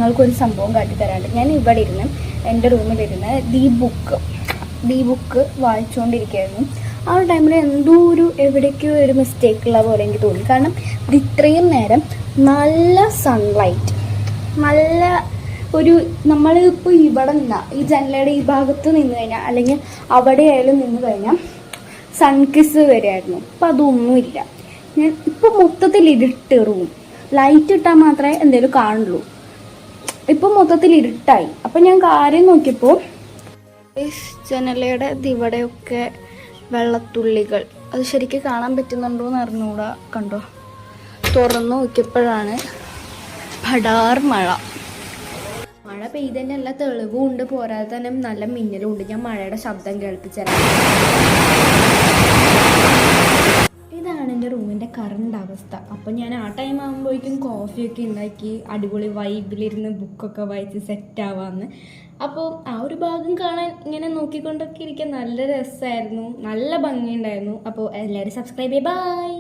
നിങ്ങൾക്കൊരു സംഭവം കാട്ടിത്തരാണ്ട്. ഞാൻ ഇവിടെ ഇരുന്ന് എൻ്റെ റൂമിലിരുന്ന് ദി ബുക്ക് വായിച്ചുകൊണ്ടിരിക്കുകയായിരുന്നു. ആ ഒരു ടൈമിൽ എവിടേക്കോ ഒരു മിസ്റ്റേക്ക് ഉള്ള പോലെ എനിക്ക് തോന്നി. കാരണം ഇത് ഇത്രയും നേരം നല്ല സൺലൈറ്റ്, നല്ല ഒരു നമ്മളിപ്പോൾ ഇവിടെ നിന്നാൽ ഈ ജനലയുടെ ഈ ഭാഗത്ത് നിന്ന് കഴിഞ്ഞാൽ അല്ലെങ്കിൽ അവിടെ ആയാലും നിന്ന് കഴിഞ്ഞാൽ സൺകിസ് വരെയായിരുന്നു. അപ്പം അതൊന്നുമില്ല. ഞാൻ ഇപ്പോൾ മൊത്തത്തിൽ ഇരുട്ട് റൂം, ലൈറ്റ് ഇട്ടാൽ മാത്രമേ എന്തെങ്കിലും കാണുള്ളൂ. ഇപ്പം മൊത്തത്തിൽ ഇരുട്ടായി. അപ്പം ഞാൻ കാര്യം നോക്കിയപ്പോൾ ജനലയുടെ ഇവിടെയൊക്കെ വെള്ളത്തുള്ളികൾ, അത് ശരിക്കും കാണാൻ പറ്റുന്നുണ്ടോ എന്ന് അറിഞ്ഞുകൂടാ. കണ്ടോ, തുറന്നു നോക്കിയപ്പോഴാണ് പടാർ മഴ പെയ്തതിൻ്റെ എല്ലാ തെളിവും ഉണ്ട്, പോരാതെ തന്നെ നല്ല മിന്നലും ഉണ്ട്. ഞാൻ മഴയുടെ ശബ്ദം കേൾപ്പിച്ചേരാം. ഇതാണ് എൻ്റെ റൂമിൻ്റെ കറണ്ട് അവസ്ഥ. അപ്പം ഞാൻ ആ ടൈം ആകുമ്പോഴേക്കും കോഫിയൊക്കെ ഉണ്ടാക്കി അടിപൊളി വൈബിലിരുന്ന് ബുക്കൊക്കെ വായിച്ച് സെറ്റ് ആവാമെന്ന്. അപ്പോൾ ആ ഒരു ഭാഗം കാണാൻ ഇങ്ങനെ നോക്കിക്കൊണ്ടൊക്കെ ഇരിക്കാൻ നല്ല രസമായിരുന്നു, നല്ല ഭംഗിയുണ്ടായിരുന്നു. അപ്പോൾ എല്ലാവരും സബ്സ്ക്രൈബ് ചെയ്യ്. ബൈ.